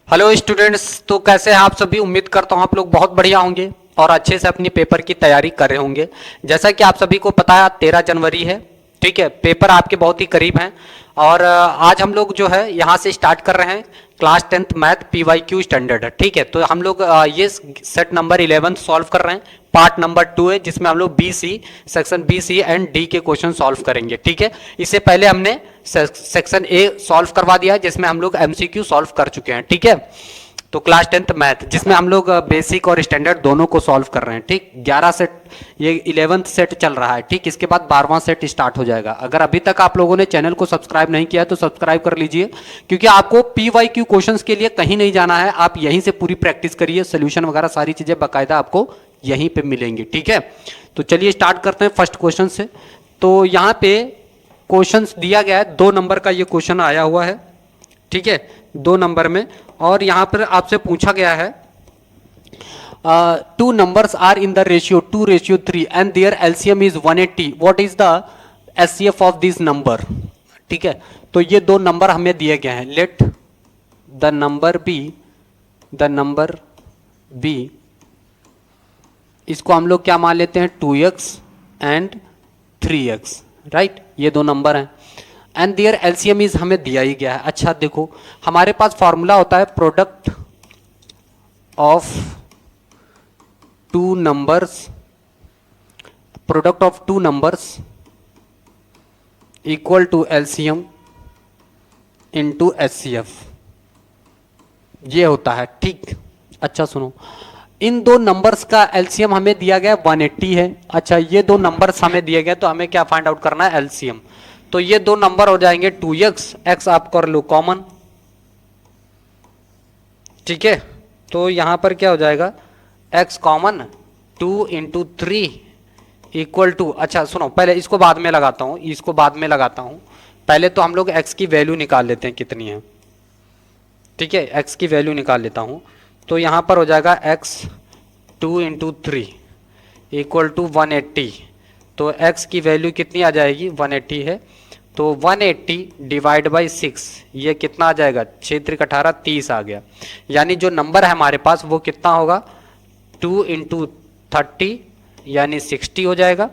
Hello students, तो कैसे हैं आप सभी। उम्मीद करता हूं आप लोग बहुत बढ़िया होंगे और अच्छे से अपनी पेपर की तैयारी कर रहे होंगे। जैसा कि आप सभी को पता है 13 जनवरी है, ठीक है। पेपर आपके बहुत ही करीब हैं और आज हम लोग जो है यहाँ से स्टार्ट कर रहे हैं class 10th math PYQ standard, ठीक है। तो हम लोग ये सेट नंबर 11 सॉल्व कर रहे हैं। पार्ट नंबर 2 है जिसमें हम लोग सेक्शन BC एंड D के क्वेश्चन सॉल्व करेंगे, ठीक है। इससे पहले हमने सेक्शन A सॉल्व करवा दिया है जिसमें हम लोग MCQ सॉल्व कर चुके हैं, ठीक है। तो क्लास 10th मैथ जिसमें हम लोग बेसिक और स्टैंडर्ड दोनों को सॉल्व कर रहे हैं, ठीक। 11 सेट, ये 11th सेट चल रहा है, ठीक। इसके बाद 12वां सेट स्टार्ट हो जाएगा। अगर अभी तक आप लोगों ने चैनल को सब्सक्राइब नहीं किया है तो सब्सक्राइब कर लीजिए, क्योंकि आपको PYQ क्वेश्चंस के लिए कहीं नहीं जाना है। आप यहीं से पूरी प्रैक्टिस करिए, सोल्यूशन वगैरह सारी चीजें बाकायदा आपको यहीं पे मिलेंगी, ठीक है। तो चलिए स्टार्ट करते हैं फर्स्ट क्वेश्चन से। तो यहाँ पे क्वेश्चंस दिया गया है, 2 नंबर का ये क्वेश्चन आया हुआ है, ठीक है, 2 नंबर में। और यहां पर आपसे पूछा गया है 2 numbers are in the ratio 2:3 and their LCM is 180. What is the SCF of this number? ठीक है। तो ये 2 नंबर हमें दिए गए हैं। लेट द नंबर बी, इसको हम लोग क्या मान लेते हैं 2x एंड 3x, राइट। ये 2 नंबर हैं एंड देयर एलसीएम इज हमें दिया ही गया है। अच्छा देखो, हमारे पास फॉर्मूला होता है product of 2 numbers equal to LCM into HCF, ये होता है, ठीक। अच्छा सुनो, इन 2 नंबर्स का एलसीएम हमें दिया गया 180 है। अच्छा, ये 2 नंबर्स हमें दिए गए तो हमें क्या फाइंड आउट करना है, एलसीएम। तो ये 2 नंबर हो जाएंगे 2x, x आप कर लो कॉमन, ठीक है। तो यहां पर क्या हो जाएगा, x common 2 into 3 equal to, अच्छा सुनो, पहले इसको बाद में लगाता हूं, पहले तो हम लोग x की वैल्यू निकाल लेते हैं कितनी है, ठीक है। x की वैल्यू निकाल लेता हूं, तो यहां पर हो जाएगा x 2 इंटू 3 इक्वल टू 180। तो x की वैल्यू कितनी आ जाएगी, 180 है। तो 180 डिवाइड बाई 6, ये कितना आ जाएगा, 6 3 18 30 आ गया। यानी जो नंबर है हमारे पास वो कितना होगा, 2 इंटू 30 यानी 60 हो जाएगा,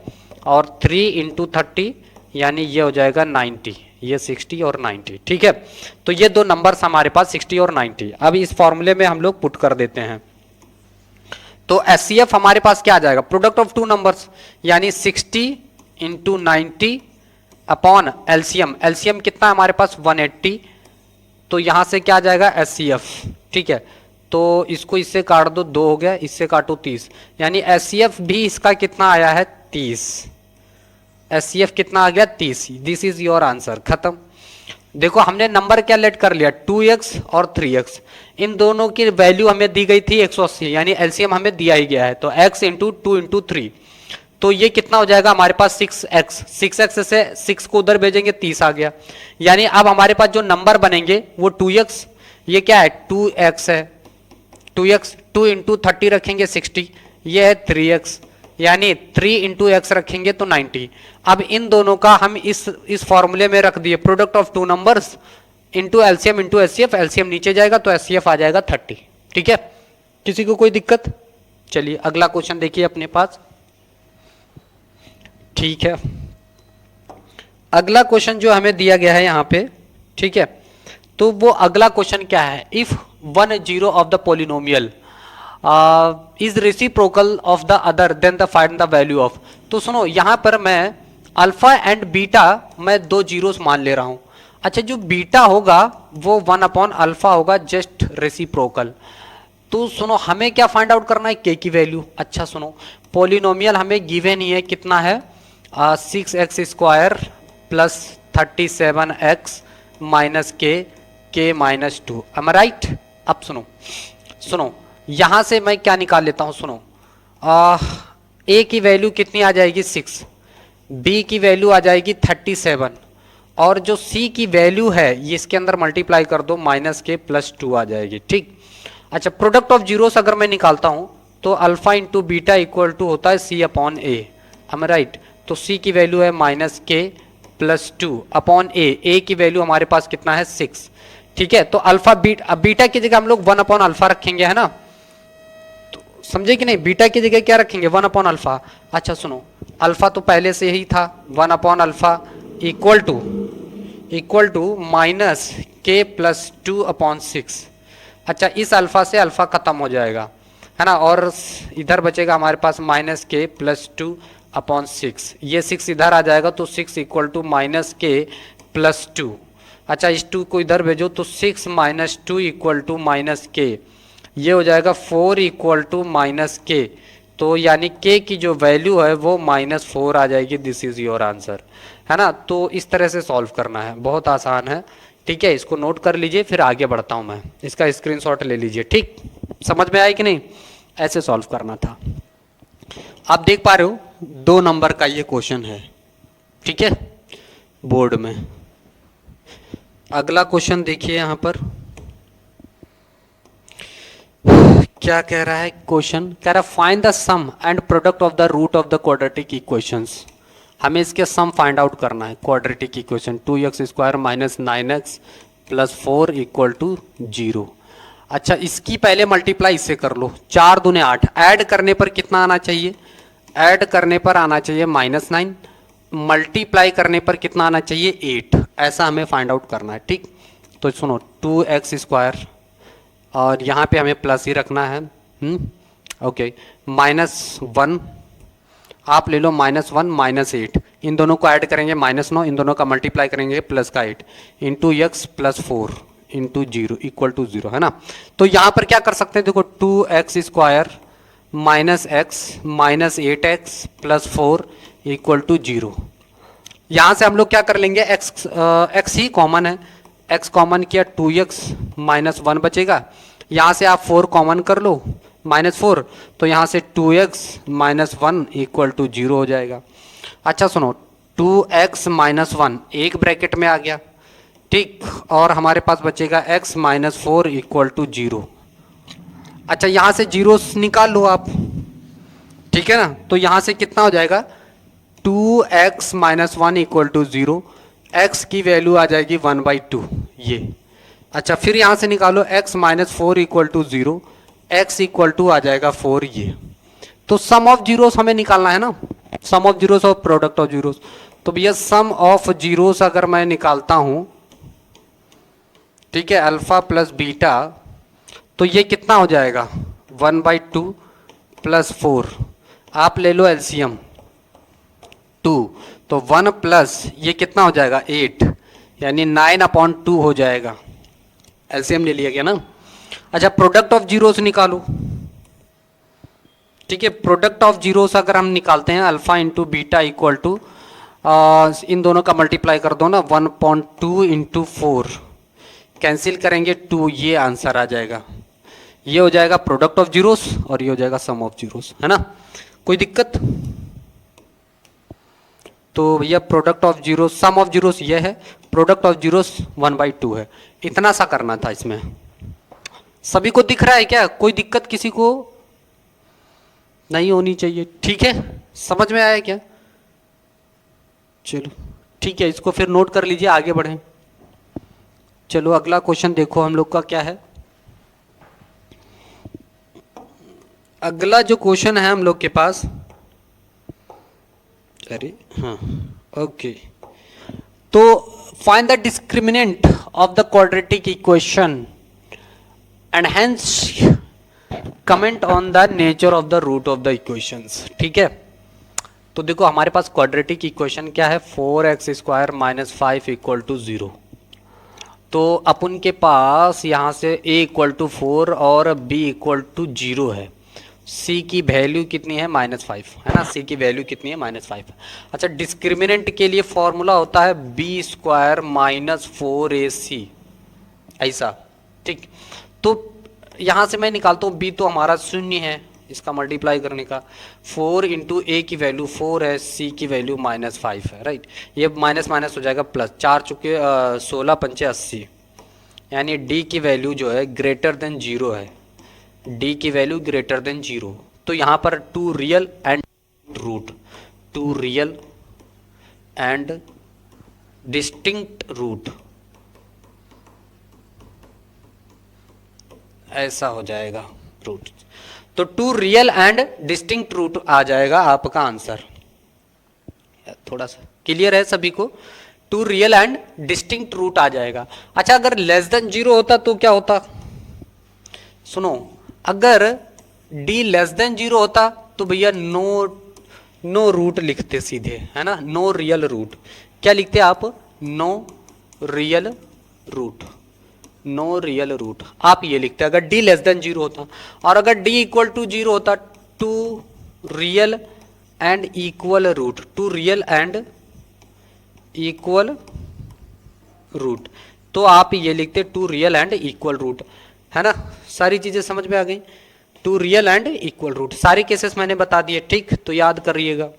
और 3 इंटू 30 यानी ये हो जाएगा 90, ये 60 और 90, ठीक है। तो ये 2 नंबर्स हमारे पास 60 और 90। अब इस फॉर्मूले में हम लोग पुट कर देते हैं। तो एचसीएफ हमारे पास क्या आ जाएगा, प्रोडक्ट ऑफ 2 नंबर्स, यानी 60 इंटू 90 अपॉन एलसीएम। एलसीएम कितना है हमारे पास 180, तो यहां से क्या आ जाएगा एचसीएफ, ठीक है। तो इसको इससे काट दो, 2 हो गया, इससे काटो 30, यानी एचसीएफ भी इसका कितना आया है 30। एचसीएफ कितना आ गया 30। दिस इज योर आंसर, खत्म। देखो हमने नंबर क्या लेट कर लिया, 2x और 3x, इन दोनों की वैल्यू हमें दी गई थी 180, यानी एलसीएम हमें दिया ही गया है। तो x इंटू 2 इंटू 3, तो ये कितना हो जाएगा हमारे पास 6x से 6 को उधर भेजेंगे 30 आ गया। यानी अब हमारे पास जो नंबर बनेंगे वो 2x, ये क्या है 2x है, 2x 2 इंटू 30 रखेंगे 60, ये है 3x, यानी 3 इंटू x रखेंगे तो 90। अब इन दोनों का हम इस फॉर्मूले में रख दिए, product of 2 numbers into LCM into HCF, LCM नीचे जाएगा तो एचसीएफ आ जाएगा 30, ठीक है। किसी को कोई दिक्कत? चलिए अगला क्वेश्चन देखिए अपने पास, ठीक है। अगला क्वेश्चन जो हमें दिया गया है यहां पे, ठीक है, तो वो अगला क्वेश्चन क्या है, if 1 0 of the polynomial is reciprocal of the other than the find the value of. तो सुनो, यहां पर मैं अल्फा एंड बीटा मैं 2 जीरोस मान ले रहा हूं। अच्छा, जो बीटा होगा वो 1 अपॉन अल्फा होगा, जस्ट रेसिप्रोकल। तो सुनो, हमें क्या फाइंड आउट करना है, के की वैल्यू। अच्छा सुनो, पोलिनोमियल हमें गिवन ही है, कितना है 6x square plus 37x minus के माइनस 2, एम आई राइट। अब सुनो यहां से मैं क्या निकाल लेता हूं, सुनो, ए की वैल्यू कितनी आ जाएगी 6, बी की वैल्यू आ जाएगी 37, और जो सी की वैल्यू है ये इसके अंदर मल्टीप्लाई कर दो, माइनस के प्लस 2 आ जाएगी, ठीक। अच्छा, प्रोडक्ट ऑफ जीरोस अगर मैं निकालता हूं तो alpha into beta equal to होता है C upon A, M I right. तो c की वैल्यू है minus k plus 2 upon A की वैल्यू हमारे पास कितना है 6, ठीक है, तो अल्फा बीटा की जगह हम लोग 1 अपॉन अल्फा रखेंगे, है ना। तो समझे कि नहीं, बीटा की जगह क्या रखेंगे, 1 अपॉन अल्फा। अच्छा सुनो, अल्फा तो पहले से ही था, 1 upon alpha equal to minus k plus 2 upon 6। अच्छा, इस अल्फा से अल्फा खत्म हो जाएगा, है ना, और इधर बचेगा हमारे पास माइनस के प्लस 2 अपॉन 6। ये 6 इधर आ जाएगा तो 6 equal to minus k plus 2। अच्छा, इस 2 को इधर भेजो तो 6 माइनस 2 इक्वल टू माइनस के, ये हो जाएगा 4 इक्वल टू माइनस के। तो यानी के की जो वैल्यू है वो -4 आ जाएगी। दिस इज योर आंसर, है ना। तो इस तरह से सॉल्व करना है, बहुत आसान है। ठीक है, इसको नोट कर लीजिए, फिर आगे बढ़ता हूं मैं, इसका स्क्रीनशॉट ले लीजिए। ठीक, समझ में आया कि नहीं, ऐसे सॉल्व करना था। आप देख पा रहे हो 2 नंबर का ये क्वेश्चन है, ठीक है, बोर्ड में। अगला क्वेश्चन देखिए, यहां पर क्या कह रहा है क्वेश्चन, कह रहा है find the sum and product of the root of the quadratic equations. हमें इसके सम फाइंड आउट करना है quadratic equation, 2x square minus 9x plus 4 equal to 0। अच्छा, इसकी पहले मल्टीप्लाई इससे कर लो, 4 दूने 8, ऐड करने पर कितना आना चाहिए, ऐड करने पर आना चाहिए -9, मल्टीप्लाई करने पर कितना आना चाहिए 8, ऐसा हमें फाइंड आउट करना है। ठीक, तो सुनो 2x स्क्वायर, और यहाँ पे हमें प्लस ही रखना है, ओके, -1 आप ले लो, -1 -8, इन दोनों को ऐड करेंगे -9, इन दोनों का मल्टीप्लाई करेंगे प्लस का 8 into x plus 4 into 0 equal to 0, है ना। तो यहाँ पर क्या कर सकते हैं, देखो 2x square minus x minus 8x plus 4 equal to 0। यहाँ से हम लोग क्या कर लेंगे, x ही कॉमन है, x कॉमन किया, 2x माइनस 1 बचेगा। यहाँ से आप 4 कॉमन कर लो, -4, तो यहाँ से 2x माइनस 1 इक्वल टू 0 हो जाएगा। अच्छा सुनो, 2x माइनस 1 एक ब्रैकेट में आ गया, ठीक, और हमारे पास बचेगा x माइनस 4 इक्वल टू 0। अच्छा, यहाँ से 0 निकाल लो आप, ठीक है ना। तो यहाँ से कितना हो जाएगा, 2x minus 1 equal to 0, x की वैल्यू आ जाएगी 1/2 ये। अच्छा, फिर यहाँ से निकालो x minus 4 equal to 0, x equal to आ जाएगा 4 ये। तो सम ऑफ जीरोस हमें निकालना है ना, सम ऑफ जीरोस और प्रोडक्ट ऑफ जीरोस। तो भैया सम ऑफ जीरोस अगर मैं निकालता हूं, ठीक है, अल्फा प्लस बीटा, तो ये कितना हो जाएगा 1/2 प्लस 4, आप ले लो एलसीएम 2, तो 1 प्लस ये कितना हो जाएगा 8, यानी 9/2 हो जाएगा, एलसीएम ले लिया गया ना। अच्छा, प्रोडक्ट ऑफ जीरोस निकालो, ठीक है, प्रोडक्ट ऑफ जीरोस अगर हम निकालते हैं, alpha into beta equal to, इन दोनों का मल्टीप्लाई कर दो ना, 1/2 इंटू 4, कैंसिल करेंगे 2, ये आंसर आ जाएगा, ये हो जाएगा प्रोडक्ट ऑफ जीरोस और ये हो जाएगा सम ऑफ जीरोस, है ना। कोई दिक्कत, तो भैया product of zeros, sum of zeros ये है, प्रोडक्ट ऑफ जीरोस 1/2 है। इतना सा करना था इसमें। सभी को दिख रहा है क्या, कोई दिक्कत किसी को नहीं होनी चाहिए, ठीक है, समझ में आया क्या, चलो ठीक है, इसको फिर नोट कर लीजिए, आगे बढ़ें। चलो अगला क्वेश्चन देखो हम लोग का क्या है। अगला जो क्वेश्चन है हम लोग के पास, अरे हाँ, ओके, तो find the discriminant of the quadratic equation and hence comment on the nature of the root of the equations. ठीक है, तो देखो हमारे पास क्वाड्रेटिक इक्वेशन क्या है, 4x square minus 5 equal to 0। तो अपन के पास यहाँ से a इक्वल टू 4 और b इक्वल टू 0 है, c की वैल्यू कितनी है -5, है ना, c की वैल्यू कितनी है -5। अच्छा, डिस्क्रिमिनेंट के लिए फॉर्मूला होता है b स्क्वायर माइनस 4ac, ऐसा, ठीक। तो यहाँ से मैं निकालता हूँ b तो हमारा 0 है, इसका मल्टीप्लाई करने का, 4 इंटू ए की वैल्यू 4 है, c की वैल्यू -5 है, राइट, ये माइनस माइनस हो जाएगा प्लस, 4 चुके 16 पंचे 80, यानी d की वैल्यू जो है ग्रेटर देन 0 है, d की वैल्यू ग्रेटर देन 0। तो यहाँ पर 2 real and root, 2 real and distinct root, ऐसा हो जाएगा रूट। तो two real and distinct root आ जाएगा आपका आंसर। थोड़ा सा क्लियर है सभी को? Two real and distinct root आ जाएगा। अच्छा अगर लेस देन 0 होता तो क्या होता? सुनो, अगर d लेस देन 0 होता तो भैया नो रूट लिखते सीधे, है ना, नो रियल रूट। क्या लिखते आप? No real root, no real root आप ये लिखते अगर d लेस देन 0 होता। और अगर d इक्वल टू 0 होता, two real and equal root, two real and equal root, तो आप ये लिखते two real and equal root, है ना। सारी चीजें समझ में आ गई? Two real and equal root सारे केसेस मैंने बता दिए, ठीक, तो याद करिएगा।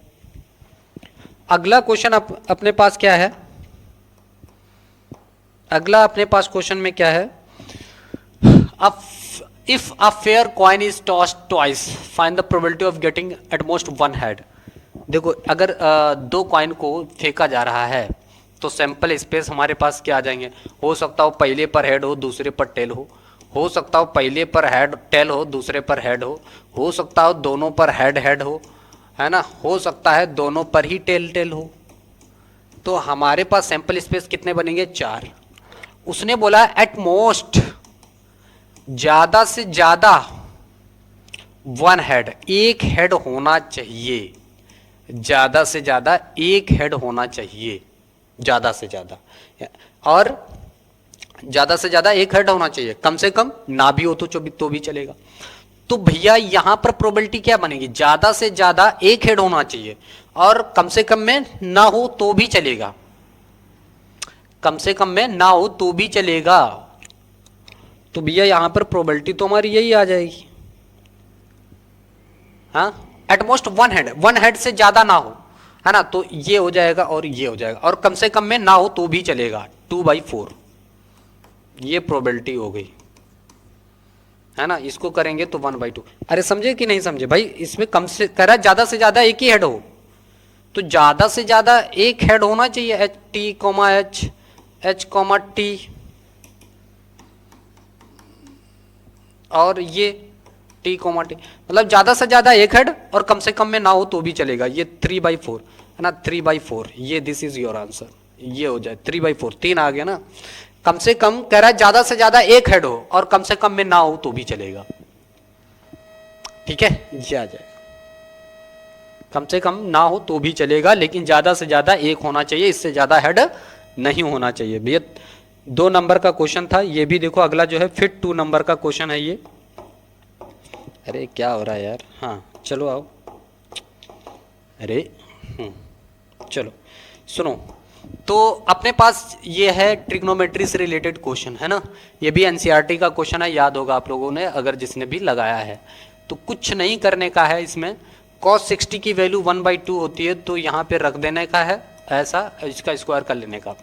अगला क्वेश्चन अपने पास क्या है? अगला अपने पास क्वेश्चन में क्या है? If a fair coin is tossed twice find the probability of getting at most one head. देखो अगर दो कॉइन को फेंका जा रहा है तो सैंपल स्पेस हमारे पास क्या आ जाएंगे? हो सकता हो पहले पर हेड हो दूसरे पर टेल हो सकता हो पहले पर हेड टेल हो दूसरे पर हेड हो सकता हो दोनों पर हेड हेड हो, है ना, हो सकता है दोनों पर ही टेल टेल हो। तो हमारे पास सैंपल स्पेस कितने बनेंगे? 4। उसने बोला एट मोस्ट, ज्यादा से ज्यादा वन हेड, एक हेड होना चाहिए, ज्यादा से ज्यादा एक हेड होना चाहिए, ज्यादा से ज्यादा, और ज्यादा से ज्यादा एक हेड होना चाहिए, कम से कम ना भी हो तो भी चलेगा। तो भैया यहां पर प्रोबेबिलिटी क्या बनेगी? ज्यादा से ज्यादा एक हेड होना चाहिए और कम से कम में ना हो तो भी चलेगा, कम से कम में ना हो तो भी चलेगा। तो भैया यहां पर प्रोबेबिलिटी तो हमारी यही आ जाएगी, हाँ, एटमोस्ट वन हेड से ज्यादा ना हो, है ना, तो ये हो जाएगा और ये हो जाएगा, और कम से कम में ना हो तो भी चलेगा, 2/4 ये प्रोबेबिलिटी हो गई, है ना। इसको करेंगे तो 1/2। अरे समझे कि नहीं समझे भाई? इसमें कम से कह रहा है ज्यादा से ज्यादा एक ही हेड हो, तो ज्यादा से ज्यादा एक हेड होना चाहिए, H T comma H comma T, और ये टी कॉमा टी, मतलब ज्यादा से ज्यादा एक हेड और कम से कम में ना हो तो भी चलेगा। ये 3/4 है ना, 3/4, ये दिस इज योर आंसर, ये हो जाए 3/4, 3 आ गया ना। कम से कम कह रहा है ज्यादा से ज्यादा एक हेड हो और कम से कम में ना हो तो भी चलेगा, ठीक है, ये आ जाएगा। कम से कम ना हो तो भी चलेगा लेकिन ज्यादा से ज्यादा एक होना चाहिए, इससे ज्यादा हेड नहीं होना चाहिए। भैया 2 नंबर का क्वेश्चन था ये भी, देखो अगला जो है फिर 2 नंबर का क्वेश्चन है ये। अरे क्या हो रहा है यार, हाँ चलो आओ, अरे चलो सुनो, तो अपने पास ये है ट्रिग्नोमेट्री से रिलेटेड क्वेश्चन, है ना, ये भी एनसीईआरटी का क्वेश्चन है, याद होगा आप लोगों ने अगर जिसने भी लगाया है। तो कुछ नहीं करने का है इसमें, cos 60 की वैल्यू 1/2 होती है तो यहाँ पे रख देने का है ऐसा, इसका स्क्वायर कर लेने का।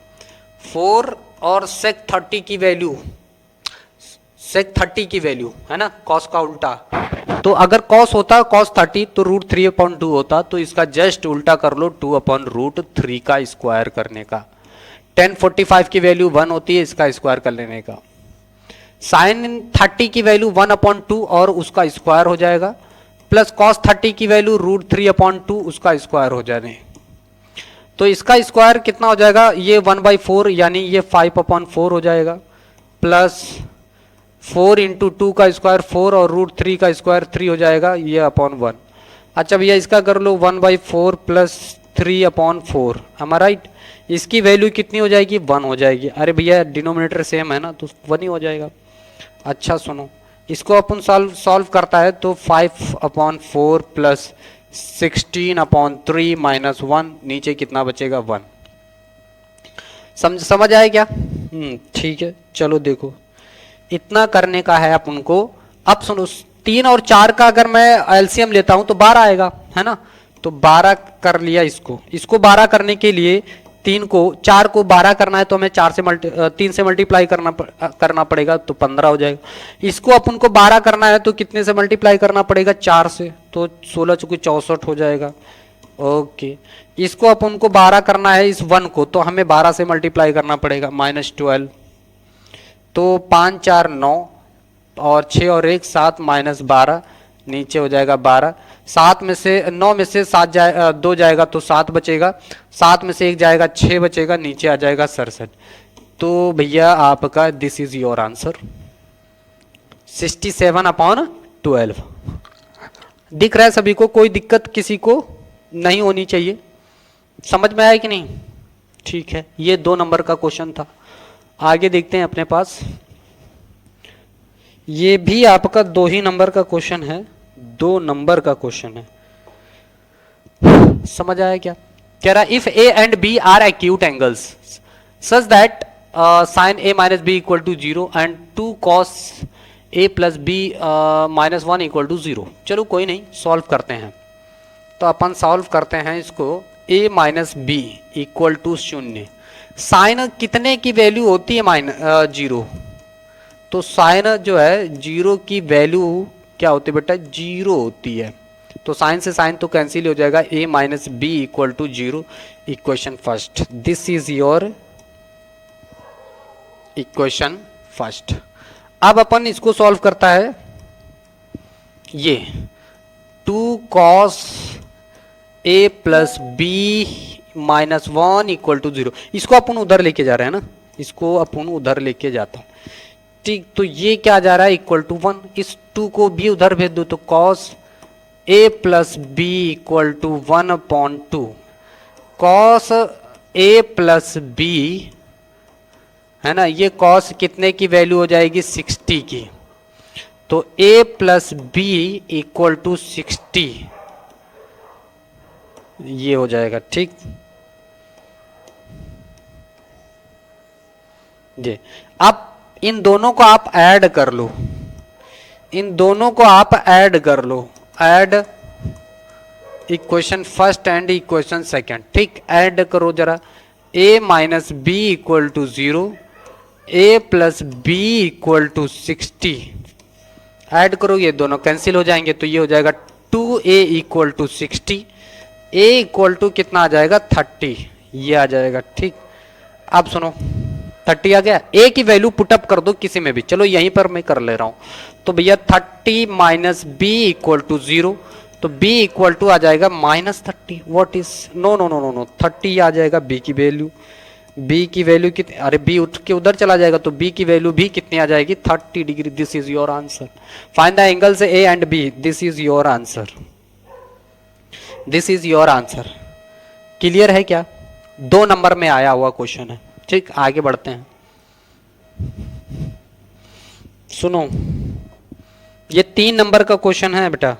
4 और sec 30 की वैल्यू, sec 30 की वैल्यू है ना, cos का उल्टा, तो अगर cos होता cos 30 तो √3/2 होता, तो इसका जस्ट उल्टा कर लो 2/√3 का स्क्वायर करने का। tan 45 की वैल्यू 1 होती है, इसका स्क्वायर कर लेने का। sin 30 की वैल्यू 1/2 और उसका स्क्वायर हो जाएगा, प्लस cos 30 की वैल्यू √3/2 उसका स्क्वायर हो जाने, तो इसका स्क्वायर कितना हो जाएगा? ये 1/4 यानी ये 5/4 हो जाएगा, प्लस 4 × 2 का स्क्वायर 4 और √3 का स्क्वायर 3 हो जाएगा, ये /1। अच्छा भैया इसका कर लो 1/4 प्लस 3/4, am I right? इसकी वैल्यू कितनी हो जाएगी? 1 हो जाएगी। अरे भैया डिनोमिनेटर सेम है ना तो 1 ही हो जाएगा। अच्छा सुनो, इसको अपन सॉल्व करता है तो 5/4 प्लस 16/3 माइनस 1, नीचे कितना बचेगा? 1। समझ आया क्या? ठीक है, चलो देखो इतना करने का है अपन को। अब सुनो, 3 और 4 का अगर मैं एलसीएम लेता हूं तो 12 आएगा, है ना, तो 12 कर लिया। इसको 12 करने के लिए 4 को 12 करना है तो हमें 3 से मल्टीप्लाई करना पड़ेगा, तो 15 हो जाएगा। इसको अपन को 12 करना है तो कितने से मल्टीप्लाई करना पड़ेगा? 4 से, तो 16 × 64 हो जाएगा। ओके, इसको अपन को 12 करना है इस 1 को, तो हमें 12 से मल्टीप्लाई करना पड़ेगा, -12, तो 5 4 9, और 6 और 1 7 माइनस 12 नीचे हो जाएगा 12। 7 में से 9 में से 2 जाएगा तो 7 बचेगा, 7 में से 1 जाएगा 6 बचेगा, नीचे आ जाएगा 67। तो भैया आपका दिस इज योर आंसर 67/12। दिख रहा है सभी को, कोई दिक्कत किसी को नहीं होनी चाहिए, समझ में आया कि नहीं? ठीक है, ये 2 नंबर का क्वेश्चन था। आगे देखते हैं अपने पास, ये भी आपका 2 ही नंबर का क्वेश्चन है, 2 नंबर का क्वेश्चन है। समझ आया क्या? कह रहा if A and B are acute angles such that sine A minus B equal to 0 and 2 cos A plus B minus 1 equal to 0। चलो कोई नहीं, सॉल्व करते हैं। तो अपन सॉल्व करते हैं इसको, a minus B equal to 0। Sine कितने की वैल्यू होती है? -0। तो साइन जो है 0 की वैल्यू क्या होती है बेटा? 0 होती है। तो साइन से साइन तो कैंसिल हो जाएगा, a minus B equal to 0। Equation first, this is your equation first. अब अपन इसको सॉल्व करता है, ये 2 cos a plus B minus 1 equal to 0। इसको अपन उधर लेके जा रहे हैं ना, इसको अपन उधर लेके जाता है, ठीक। तो ये क्या जा रहा है? Equal to 1। इस 2 को भी उधर भेज दो, तो cos a plus B equal to 1/2। Cos a plus B है ना, ये कॉस कितने की वैल्यू हो जाएगी? 60 की। तो a plus B equal to 60 ये हो जाएगा, ठीक। जी, अब इन दोनों को आप ऐड कर लो, इन दोनों को आप ऐड कर लो, add equation first and equation second, ठीक। ऐड करो जरा, a minus B equal to 0, a plus B equal to 60। Add करो, ये दोनों कैंसिल हो जाएंगे, तो ये हो जाएगा 2a equal to 60। a equal to कितना आ जाएगा? 30 ये आ जाएगा, ठीक। अब सुनो, 30 आ गया। a की वैल्यू पुटअप कर दो किसी में भी, चलो यहीं पर मैं कर ले रहा हूं। तो भैया 30 माइनस बी इक्वल टू 0, तो b इक्वल टू आ जाएगा -30। What is, no no no no no, 30 आ जाएगा b की वैल्यू। b की वैल्यू कितनी? अरे b उठ के उधर चला जाएगा, तो b की वैल्यू भी कितनी आ जाएगी? 30 degree. This is your answer. Find the angles a and b, this is your answer, this is your answer. Clear है क्या? 2 नंबर में आया हुआ क्वेश्चन है, ठीक। आगे बढ़ते हैं, सुनो, ये 3 नंबर का क्वेश्चन है बेटा,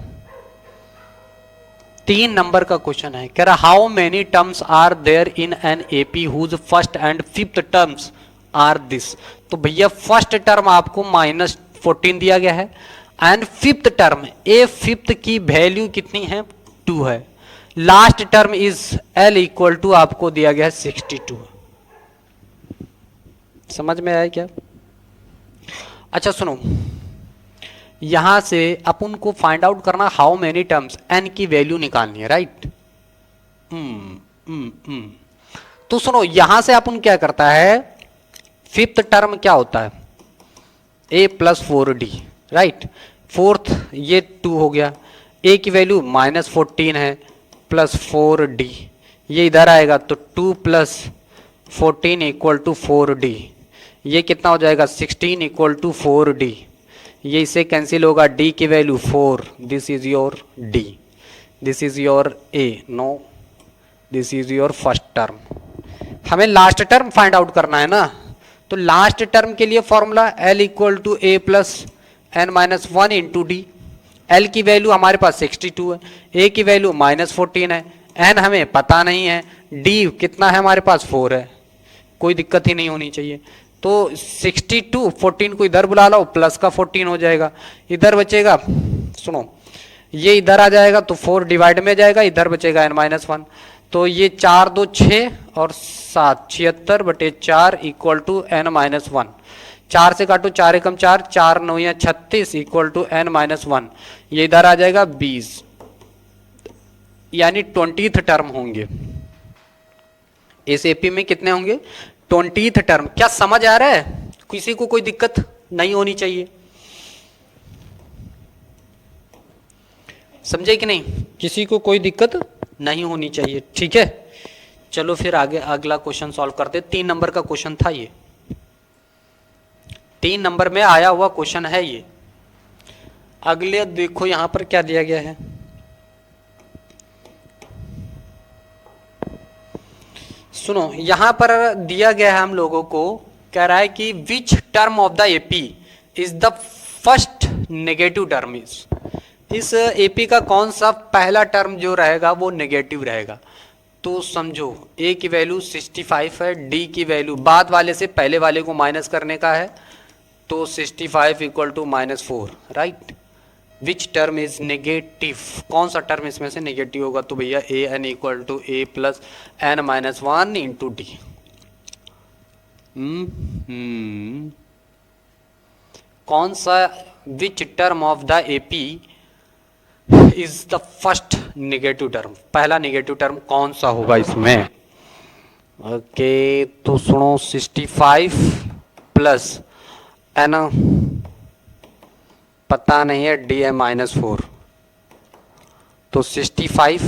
3 नंबर का क्वेश्चन है। कह रहा how many terms are there in an AP whose first and fifth terms are this. तो भैया फर्स्ट टर्म आपको -14 दिया गया है, and fifth term A fifth की वैल्यू कितनी है? 2 है। Last term is l equal to आपको दिया गया है 62। समझ में आया क्या? अच्छा सुनो, यहां से अपन को फाइंड आउट करना हाउ मेनी टर्म्स, n की वैल्यू निकालनी है, राइट। तो सुनो, यहां से अपन क्या करता है, फिफ्थ टर्म क्या होता है? a plus 4d, right. Fourth ये 2 हो गया, a की वैल्यू -14 है, प्लस 4d, ये इधर आएगा तो 2 प्लस 14 इक्वल टू 4d, ये कितना हो जाएगा? 16 इक्वल टू 4d, ये इससे कैंसिल होगा, d की value 4, this is your d, this is your a, no, this is your first term. हमें लास्ट टर्म फाइंड आउट करना है ना, तो लास्ट टर्म के लिए formula l equal to a plus n-1 into D. L की value हमारे पास 62 है, A की वैल्यू -14 है, N हमें पता नहीं है, D कितना है हमारे पास? 4 है, कोई दिक्कत ही नहीं होनी चाहिए। तो 62, 14 को इधर बुला लो, प्लस का 14 हो जाएगा, इधर बचेगा, सुनो, ये इधर आ जाएगा तो 4 डिवाइड में जाएगा, इधर बचेगा n-1, तो ये 4 2 6 और 7 76/4 इक्वल टू n-1। 4 से काटो, 4 एकम 4, 4 9 या 36 इक्वल टू n-1, ये इधर आ जाएगा 20, यानी 20th टर्म होंगे इस एपी में। कितने होंगे? 20th term. क्या समझ आ रहा है? किसी को कोई दिक्कत नहीं होनी चाहिए। समझे कि नहीं, किसी को कोई दिक्कत नहीं होनी चाहिए, ठीक है। चलो फिर आगे अगला क्वेश्चन सॉल्व करते। 3 नंबर का क्वेश्चन था ये, 3 नंबर में आया हुआ क्वेश्चन है ये। अगले देखो यहां पर क्या दिया गया है, सुनो यहां पर दिया गया है हम लोगों को, कह रहा है कि विच term of the AP is the first negative term इस एपी का कौन सा पहला टर्म जो रहेगा वो नेगेटिव रहेगा। तो समझो ए की वैल्यू 65 है, डी की वैल्यू बाद वाले से पहले वाले को माइनस करने का है, तो 65 equal to -4, right. Which term is negative, कौन सा टर्म इसमें से नेगेटिव होगा, तो भैया A N equal to A plus N minus 1 into D. कौन सा which term of the AP is the first negative term, पहला नेगेटिव टर्म कौन सा होगा इसमें। ओके तो सुनो 65 प्लस एन पता नहीं है, डी है -4, तो 65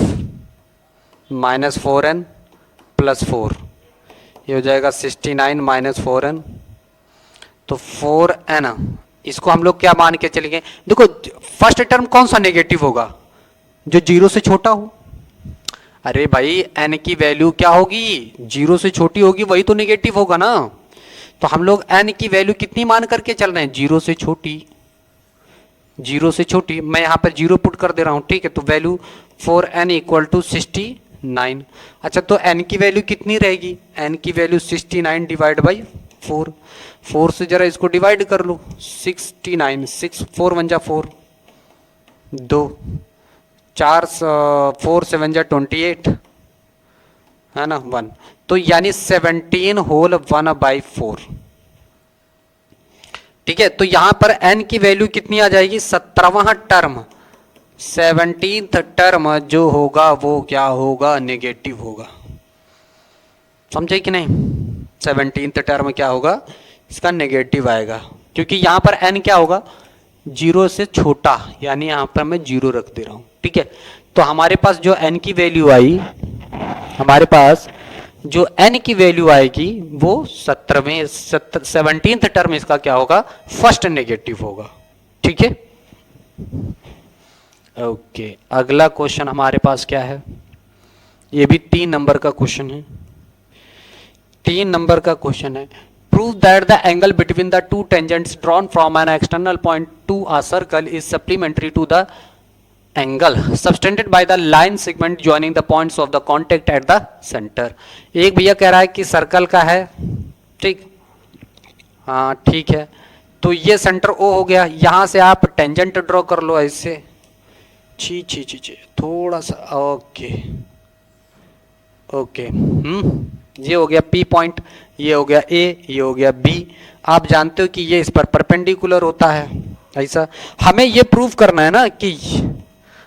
माइनस 4n प्लस 4, ये हो जाएगा 69 - 4n, तो 4n। इसको हम लोग क्या मान के चलेंगे, देखो फर्स्ट टर्म कौन सा नेगेटिव होगा, जो 0 से छोटा हो। अरे भाई n की वैल्यू क्या होगी, 0 से छोटी होगी, वही तो नेगेटिव होगा ना। तो हम लोग n की वैल्यू कितनी मान करके चल रहे हैं, 0 से छोटी, 0 से छोटी। मैं यहाँ पर 0 पुट कर दे रहा हूँ, ठीक है। तो वैल्यू 4n इक्वल टू 69। अच्छा तो n की वैल्यू कितनी रहेगी, n की वैल्यू 69 डिवाइड बाई 4, 4 से जरा इसको डिवाइड कर लो, 69, 6 4 1 जा 4, 2 4 4 7 जा 28 है ना, 1, तो यानी 17 होल 1/4, ठीक है। तो यहां पर n की वैल्यू कितनी आ जाएगी, 17वां टर्म, 17th टर्म जो होगा वो क्या होगा, नेगेटिव होगा। समझे कि नहीं, 17th टर्म क्या होगा, इसका नेगेटिव आएगा, क्योंकि यहां पर n क्या होगा, 0 से छोटा, यानी यहां पर मैं 0 रख दे रहा हूं, ठीक है। तो हमारे पास जो n की वैल्यू आई, हमारे पास जो n की वैल्यू आएगी वो 17th टर्म इसका क्या होगा, फर्स्ट नेगेटिव होगा, ठीक है। ओके अगला क्वेश्चन हमारे पास क्या है, ये भी 3 नंबर का क्वेश्चन है। 3 नंबर का क्वेश्चन है, prove that the angle between the two tangents drawn from an external point to a circle is supplementary to the angle subtended by the line segment joining the points of the contact at the centre. एक भैया कह रहा है कि circle का है, ठीक, हाँ ठीक है। तो ये सेंटर ओ हो गया, यहां से आप टेंजेंट ड्रॉ कर लो ऐसे, छी थोड़ा सा, ओके ओके, ये हो गया P पॉइंट, ये हो गया A, ये हो गया B। आप जानते हो कि ये इस पर परपेंडिकुलर होता है, ऐसा हमें ये प्रूव करना है ना कि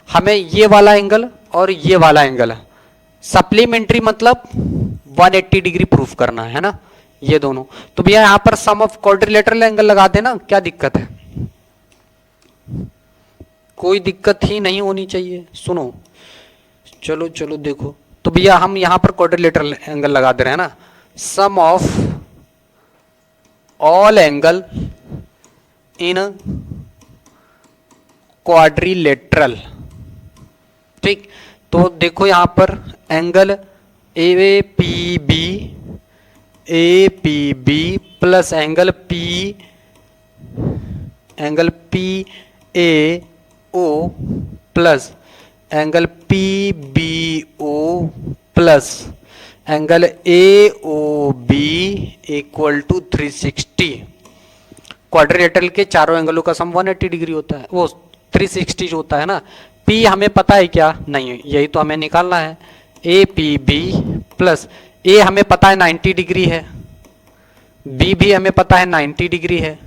हमें ये वाला एंगल और ये वाला एंगल सप्लीमेंट्री मतलब 180 डिग्री प्रूफ करना है ना, ये दोनों। तो भैया यहां पर सम ऑफ क्वाड्रिलेटरल एंगल लगा देना, क्या दिक्कत है, कोई दिक्कत ही नहीं होनी चाहिए। सुनो चलो चलो देखो, तो भैया हम यहां पर क्वाड्रिलेटरल एंगल लगा दे रहे हैं ना, sum of all angle in quadrilateral, ठीक। तो देखो यहां पर angle A P B plus angle P A O plus angle P B O plus angle A O B equal to 360। Quadrilateral के चारों एंगलों का सम 180 डिग्री होता है, वो 360 होता है ना। P हमें पता है क्या, नहीं यही तो हमें निकालना है, ए पी बी प्लस ए हमें पता है 90 डिग्री है, बी भी हमें पता है 90 डिग्री है,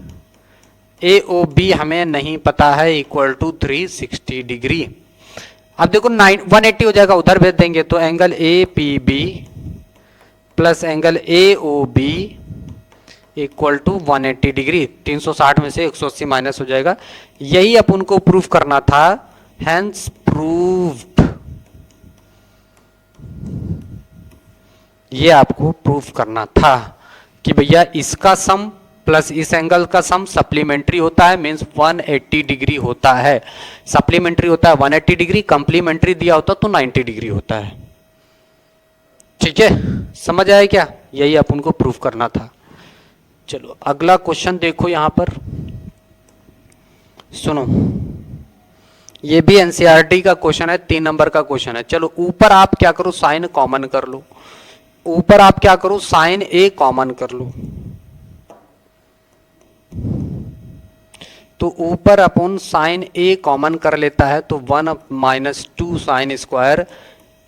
ए ओ बी हमें नहीं पता है, इक्वल टू 360 डिग्री। अब देखो 180 हो जाएगा, उधर भेज देंगे, तो angle A P B plus angle A O B equal to 180 degree. 360 में से 180 माइनस हो जाएगा, यही अपन को प्रूफ करना था। हैंस प्रूफ प्रूव्ड, ये आपको प्रूफ करना था कि भैया इसका सम प्लस इस एंगल का सम सप्लीमेंट्री होता है, मींस 180 डिग्री होता है। सप्लीमेंट्री होता है 180 डिग्री, कंप्लीमेंट्री दिया होता तो 90 डिग्री होता है। ठीक है, समझ आया क्या? यही अपन को प्रूफ करना था। चलो अगला क्वेश्चन देखो यहां पर, सुनो, ये भी एनसीईआरटी का क्वेश्चन है, 3 नंबर का क्वेश्चन है। चलो ऊपर आप क्या करो, साइन कॉमन कर लो, ऊपर आप क्या करो, साइन ए कॉमन कर लो। तो ऊपर अपन साइन ए कॉमन कर लेता है तो 1 माइनस 2 साइन स्क्वायर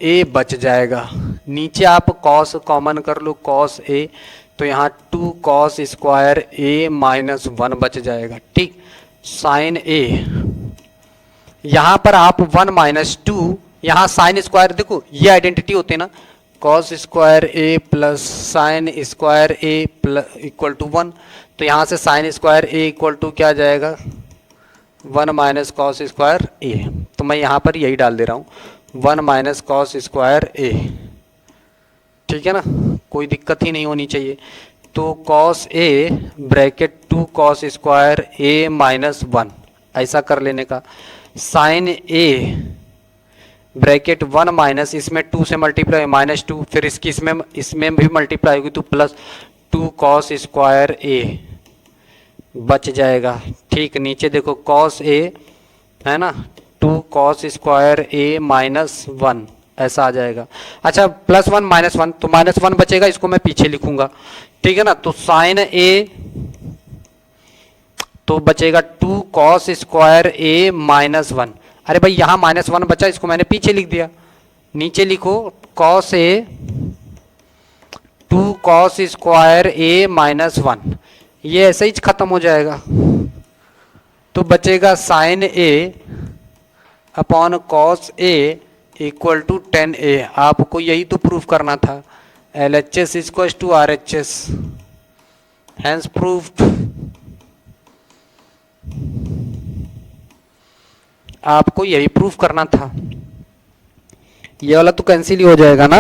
ए बच जाएगा। नीचे आप कॉस कॉमन कर लो, कॉस ए, तो यहाँ 2 कॉस स्क्वायर ए माइनस 1 बच जाएगा। ठीक, साइन ए, यहां पर आप 1 माइनस 2, यहाँ साइन स्क्वायर देखो ये आइडेंटिटी होते ना, cos square A plus sine square A plus equal to 1, तो यहाँ से sine square A equal to क्या आ जाएगा, 1 माइनस कॉस स्क्वायर ए। तो मैं यहाँ पर यही डाल दे रहा हूँ, 1 माइनस कॉस स्क्वायर ए। ठीक है ना, कोई दिक्कत ही नहीं होनी चाहिए। तो cos A bracket 2 cos square A minus 1, ऐसा कर लेने का। साइन ए ब्रैकेट 1 माइनस, इसमें 2 से मल्टीप्लाई माइनस 2, फिर इसकी इसमें भी मल्टीप्लाई होगी तो प्लस 2 कॉस स्क्वायर ए बच जाएगा। ठीक, नीचे देखो कॉस ए है ना, 2 कॉस स्क्वायर ए माइनस 1 ऐसा आ जाएगा। अच्छा प्लस 1 माइनस 1, तो माइनस 1 बचेगा, इसको मैं पीछे लिखूंगा। ठीक है ना, तो साइन ए तो बचेगा 2 कॉस स्क्वायर ए माइनस 1। अरे भाई यहाँ माइनस 1 बचा, इसको मैंने पीछे लिख दिया। नीचे लिखो cos A 2 cos square A minus 1, ये ऐसे ही खत्म हो जाएगा। तो बचेगा sine A upon cos A equal to 10a। आपको यही तो प्रूफ करना था, LHS equal to RHS, hence proved. आपको यही प्रूफ करना था। ये वाला तो कैंसिल ही हो जाएगा ना,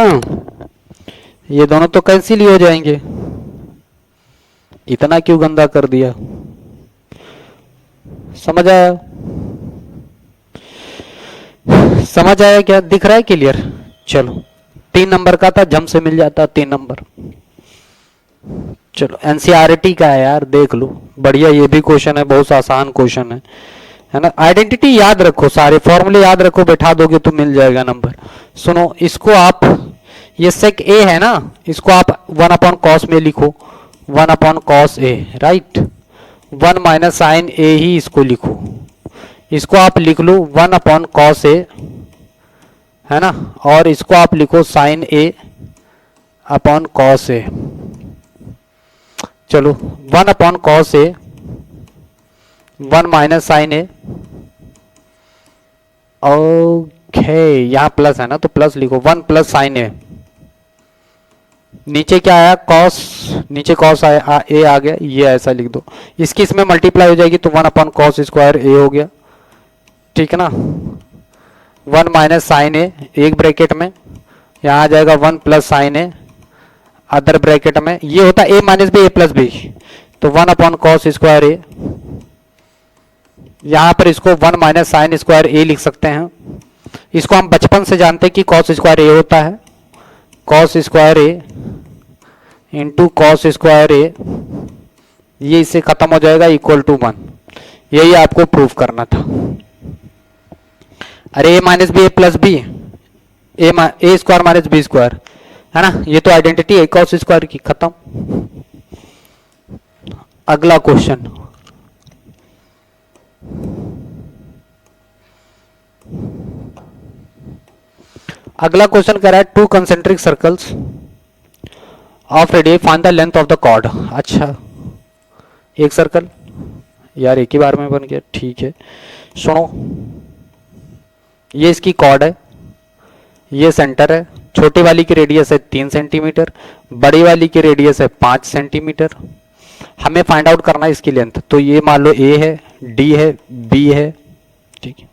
ये दोनों तो कैंसिल ही हो जाएंगे। इतना क्यों गंदा कर दिया, समझ आया? समझ आया क्या? दिख रहा है क्लियर? चलो 3 नंबर का था, जम से मिल जाता 3 नंबर। चलो एनसीईआरटी का है यार, देख लो, बढ़िया। ये भी क्वेश्चन है, बहुत आसान क्वेश्चन है ना। आइडेंटिटी याद रखो, सारे फॉर्मूले याद रखो, बैठा दोगे तो मिल जाएगा नंबर। सुनो, इसको आप, ये सेक ए है ना, इसको आप 1 अपॉन कॉस में लिखो, 1 अपॉन कॉस ए, राइट। 1 माइनस साइन ए ही इसको लिखो, इसको आप लिख लो 1 अपॉन कॉस ए, है ना, और इसको आप लिखो साइन ए अपॉन कॉस ए। चलो 1 अपॉन कॉस ए, 1 माइनस साइन ए, ओके, यहां प्लस है ना तो प्लस लिखो, 1 प्लस साइन ए। नीचे क्या आया, कॉस, नीचे कॉस आया, ए आ गया, ये ऐसा लिख दो। इसकी इसमें मल्टीप्लाई हो जाएगी तो 1 अपॉन कॉस स्क्वायर ए हो गया। ठीक है ना, 1 माइनस साइन ए एक ब्रैकेट में, यहाँ आ जाएगा 1 प्लस साइन ए अदर ब्रैकेट में, ये होता है ए माइनस बी ए प्लस बी, तो 1 अपॉन कॉस स्क्वायर ए। यहाँ पर इसको 1 माइनस साइन स्क्वायर ए लिख सकते हैं। इसको हम बचपन से जानते हैं कि कॉस स्क्वायर ए होता है, कॉस स्क्वायर ए इंटू कॉस स्क्वायर ए, ये इससे खत्म हो जाएगा इक्वल टू 1। यही आपको प्रूफ करना था। अरे ए माइनस बी ए प्लस बी, ए स्क्वायर माइनस बी स्क्वायर, है ना, ये तो आइडेंटिटी है कॉस स्क्वायर की, खत्म। अगला क्वेश्चन, अगला क्वेश्चन कह रहा है 2 concentric circles of radius find the length of the chord. अच्छा, एक सर्कल यार एक ही बार में बन गया, ठीक है। सुनो, ये इसकी कॉर्ड है, ये सेंटर है, छोटी वाली की रेडियस है 3 सेंटीमीटर, बड़ी वाली की रेडियस है 5 सेंटीमीटर। हमें फाइंड आउट करना है इसकी लेंथ। तो ये मान लो ए है, डी है, बी है, ठीक है।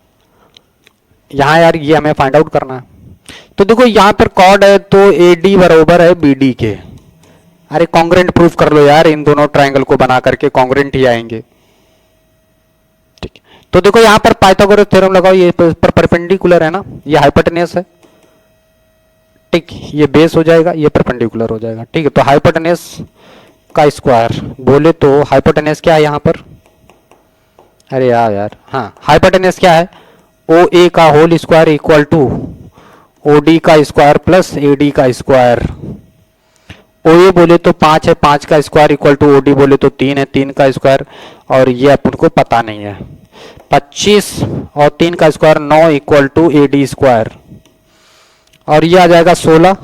यहाँ यार ये हमें फाइंड आउट करना है। तो देखो यहाँ पर कॉर्ड है तो ए डी बराबर है बी डी के। अरे कॉन्ग्रेंट प्रूफ कर लो यार, इन दोनों ट्राइंगल को बना करके कॉन्ग्रेंट ही आएंगे। ठीक है, तो देखो यहाँ पर पाइथागोरस थ्योरम लगाओ, ये पर परपेंडिकुलर है ना, ये हाइपोटेनस है। ठीक, ये बेस हो जाएगा, ये परपेंडिकुलर हो जाएगा। ठीक है, तो हाइपोटेनस का स्क्वायर बोले तो हाइपोटेनस क्या है यहाँ पर, अरे यार हाँ, हाइपोटेनस क्या है, ओ ए का whole square equal to O D का स्क्वायर प्लस ए डी का स्क्वायर। ओ ए बोले तो 5 है, 5 का square equal to O D बोले तो 3 है, 3 का स्क्वायर, और ये अपन को पता नहीं है। 25 और 3 का square 9 equal to A D square, और ये आ जाएगा 16।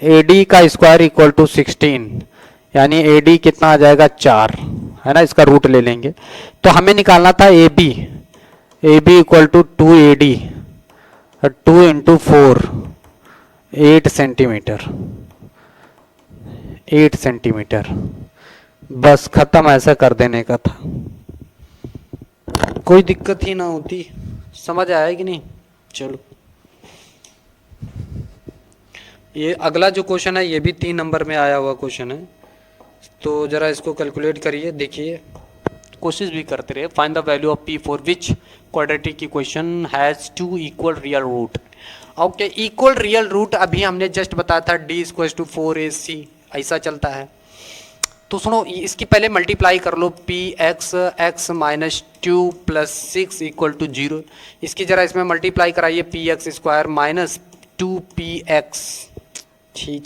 ए डी का स्क्वायर इक्वल टू 16, यानी ए डी कितना आ जाएगा 4, है ना, इसका रूट ले लेंगे। तो हमें निकालना था A B equal to 2 A D, 2 into 4 8 centimetre, 8 centimetre, बस खत्म, ऐसा कर देने का था, कोई दिक्कत ही ना होती। समझ आया कि नहीं? चलो ये अगला जो क्वेश्चन है ये भी 3 नंबर में आया हुआ क्वेश्चन है, तो जरा इसको कैलकुलेट करिए, देखिए कोशिश भी करते रहे। Find the value of P for which quadratic equation has 2 equal real root. Okay, equal real root अभी हमने जस्ट बताया था डी इक्वल टू 4ac, ऐसा चलता है। तो सुनो, इसकी पहले मल्टीप्लाई कर लो, P X X minus 2 plus 6 equal to 0। इसकी जरा इसमें मल्टीप्लाई कराइए, P x square minus 2px, ठीक,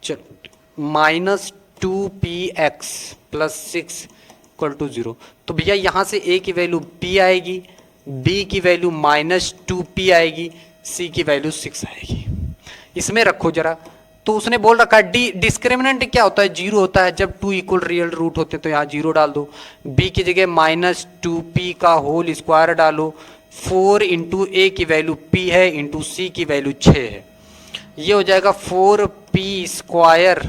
चलो minus 2px plus 6 equal to 0। तो भैया यहाँ से a की वैल्यू p आएगी, b की वैल्यू माइनस 2p आएगी, c की वैल्यू 6 आएगी। इसमें रखो जरा। तो उसने बोल रखा है डी डिस्क्रिमिनेंट क्या होता है, 0 होता है जब 2 इक्वल रियल रूट होते हैं, तो यहाँ 0 डाल दो। b की जगह माइनस 2p का होल स्क्वायर डालो, 4 इंटू ए की वैल्यू p है इंटू सी की वैल्यू 6 है, ये हो जाएगा 4p स्क्वायर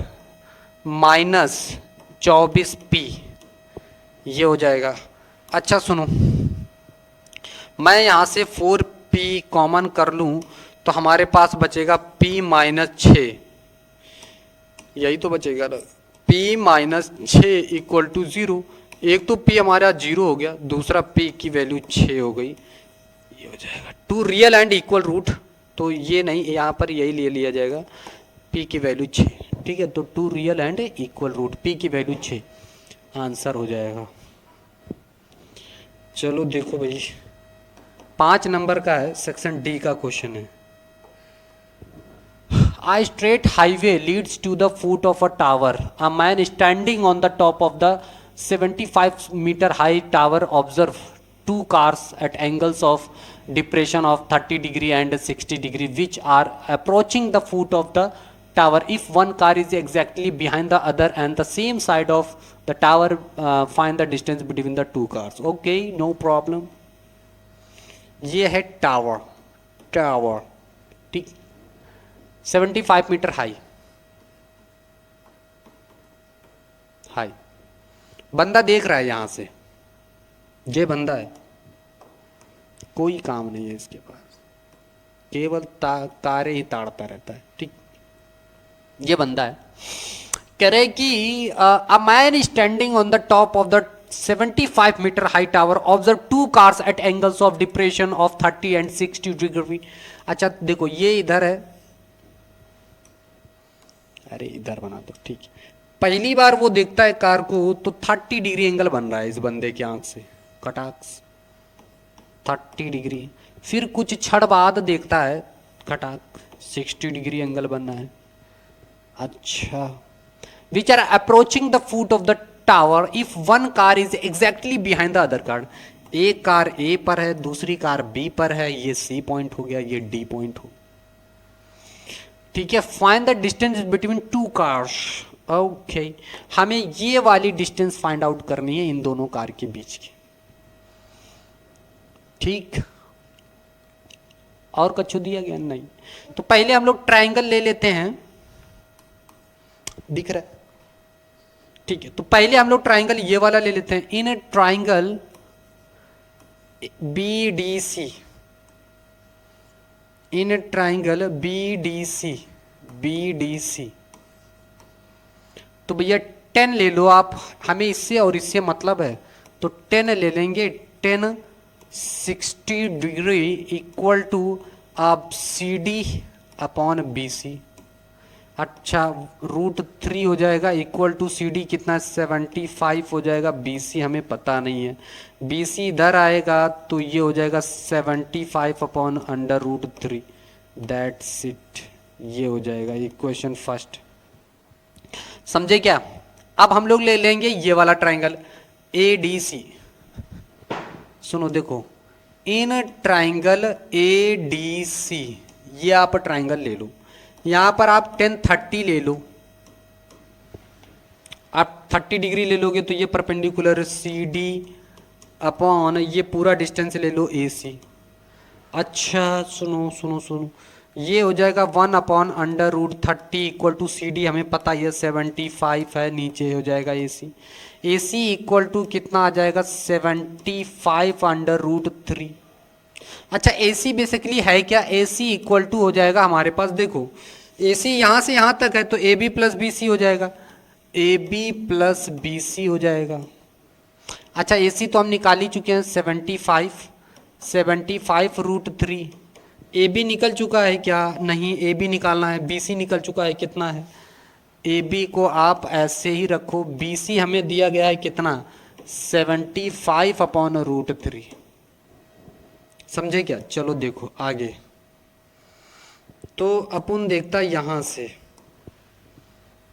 माइनस 24p, ये हो जाएगा। अच्छा सुनो, मैं यहाँ से 4p कॉमन कर लूँ तो हमारे पास बचेगा p माइनस 6, यही तो बचेगा ना, p माइनस 6 इक्वल टू 0। एक तो p हमारा 0 हो गया, दूसरा p की वैल्यू 6 हो गई, ये हो जाएगा 2 रियल एंड इक्वल रूट। तो ये नहीं, यहाँ पर यही ले लिया जाएगा, p की वैल्यू 6, ठीक है। तो 2 real and equal root, p की वैल्यू 6 आंसर हो जाएगा। चलो देखो भाई, 5 नंबर का है, सेक्शन डी का क्वेश्चन है। A straight highway leads to the foot of a tower. A man standing on the top of the 75-meter high tower observes 2 cars at angles of depression of 30 degree and 60 degree which are approaching the foot of the tower. If one car is exactly behind the other and the same side of the tower, find the distance between the 2 cars. Okay, no problem. ये है tower, tower, ठीक, 75 metre high, high. बंदा देख रहा है यहां से, ये बंदा है, कोई काम नहीं है इसके पास, केवल तारे ही ताड़ता रहता है, ठीक। ये बंदा है, कह रहे कि a man standing on the top of the 75 metre high tower observe 2 cars at angles of depression of 30 and 60 degree. अच्छा देखो, ये इधर है, अरे इधर बना दो, ठीक। पहली बार वो देखता है कार को तो 30 डिग्री एंगल बन रहा है इस बंदे की आंख से, कटाक्स 30 डिग्री। फिर कुछ क्षण बाद देखता है, कटाक 60 डिग्री एंगल बनना है। अच्छा, which are approaching the foot of the tower if one car is exactly behind the other car. एक कार ए पर है, दूसरी कार बी पर है, ये सी पॉइंट हो गया, ये डी पॉइंट हो, ठीक है। Find the distance between 2 cars. Okay, हमें ये वाली डिस्टेंस फाइंड आउट करनी है इन दोनों कार के बीच की, ठीक। और कछु दिया गया नहीं, तो पहले हम लोग ट्रायंगल ले लेते हैं, दिख रहा है, ठीक है। तो पहले हम लोग ट्रायंगल ये वाला ले लेते हैं। In triangle BDC, in triangle BDC, BDC, तो भैया 10 ले लो आप, हमें इससे और इससे मतलब है, तो 10 ले लेंगे। 10 60 डिग्री इक्वल टू आप CD अपॉन BC। अच्छा, √3 हो जाएगा इक्वल टू CD कितना 75 हो जाएगा, BC हमें पता नहीं है, BC इधर आएगा तो ये हो जाएगा 75 अपॉन √3, दैट्स इट, ये हो जाएगा इक्वेशन फर्स्ट। समझे क्या? अब हम लोग ले लेंगे ये वाला ट्राइंगल ADC। सुनो देखो, इन ट्राइंगल ADC, ये आप ट्राइंगल ले लो, यहां पर आप 10 30 ले लो, आप 30 डिग्री ले लोगे तो ये परपेंडिकुलर CD अपॉन ये पूरा डिस्टेंस ले लो AC। अच्छा सुनो सुनो सुनो, ये हो जाएगा 1 अपॉन √30 इक्वल टू CD, हमें पता है 75 है, नीचे हो जाएगा AC। AC इक्वल टू कितना आ जाएगा 75 √3। अच्छा AC बेसिकली है क्या, AC इक्वल टू हो जाएगा हमारे पास, देखो AC यहाँ से यहाँ तक है तो AB प्लस BC हो जाएगा, AB प्लस BC हो जाएगा। अच्छा AC तो हम निकाल ही चुके हैं 75 √3। AB निकल चुका है क्या, नहीं, AB निकालना है, BC निकल चुका है, कितना है, AB को आप ऐसे ही रखो, BC हमें दिया गया है कितना 75 अपॉन √3। समझे क्या? चलो देखो आगे, तो अपन देखता यहां से,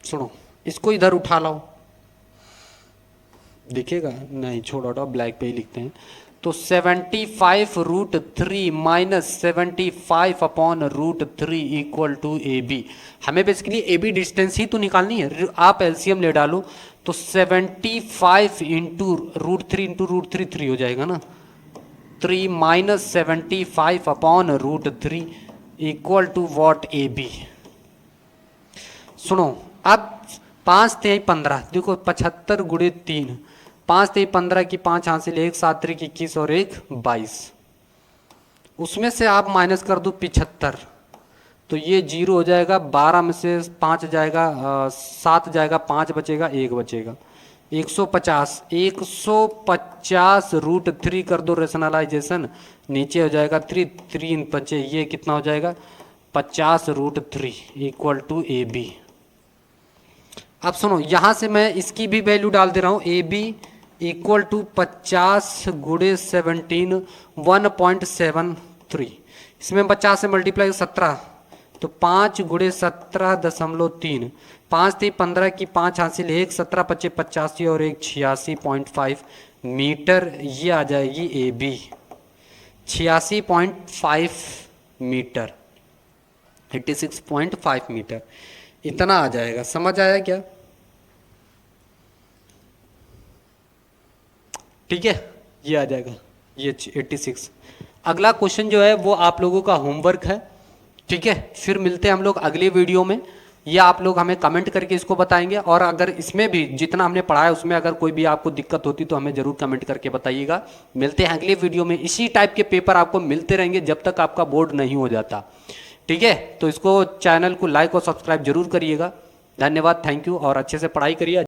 सुनो इसको इधर उठा लाओ, दिखेगा नहीं, छोड़ो हटाओ, ब्लैक पे ही लिखते हैं, तो 75 √3 minus 75 upon √3 equal to AB। हमें बेसिकली AB डिस्टेंस ही तो निकालनी है, आप LCM ले डालो तो 75 इंटू √3 3 हो जाएगा ना, 3 minus 75 upon √3 equal to what AB। सुनो अब 5 3 15, देखो 75 गुणे 3, 5 3 15 की 5 हासिल, 1 7 3 21 और 1 22, उसमें से आप माइनस कर दो 75, तो ये 0 हो जाएगा, 12 में से 5 जाएगा, 7 जाएगा, 5 बचेगा, 1 बचेगा, 150 √3 कर दो रेशनलाइजेशन, नीचे हो जाएगा 3 3 5, ये कितना हो जाएगा 50 √3 इक्वल टू AB। अब सुनो यहां से मैं इसकी भी वैल्यू डाल दे रहा हूं, AB इक्वल टू 50 गुणे 17 1.73, इसमें 50 से मल्टीप्लाई 17, तो 5 गुणे 17.3, 5 3 15 की 5 हासिल, 1 17 25 85 और 1 86.5 मीटर, ये आ जाएगी AB 86.5 मीटर, 86.5 मीटर, इतना आ जाएगा। समझ आया क्या? ठीक है, ये आ जाएगा, ये 86। अगला क्वेश्चन जो है वो आप लोगों का होमवर्क है, ठीक है, फिर मिलते हैं हम लोग अगले वीडियो में, या आप लोग हमें कमेंट करके इसको बताएंगे, और अगर इसमें भी जितना हमने पढ़ा है उसमें अगर कोई भी आपको दिक्कत होती तो हमें जरूर कमेंट करके बताइएगा। मिलते हैं अगले वीडियो में, इसी टाइप के पेपर आपको मिलते रहेंगे जब तक आपका बोर्ड नहीं हो जाता, ठीक है। तो इसको चैनल को लाइक और सब्सक्राइब जरूर करिएगा। धन्यवाद, थैंक यू, और अच्छे से पढ़ाई करिए।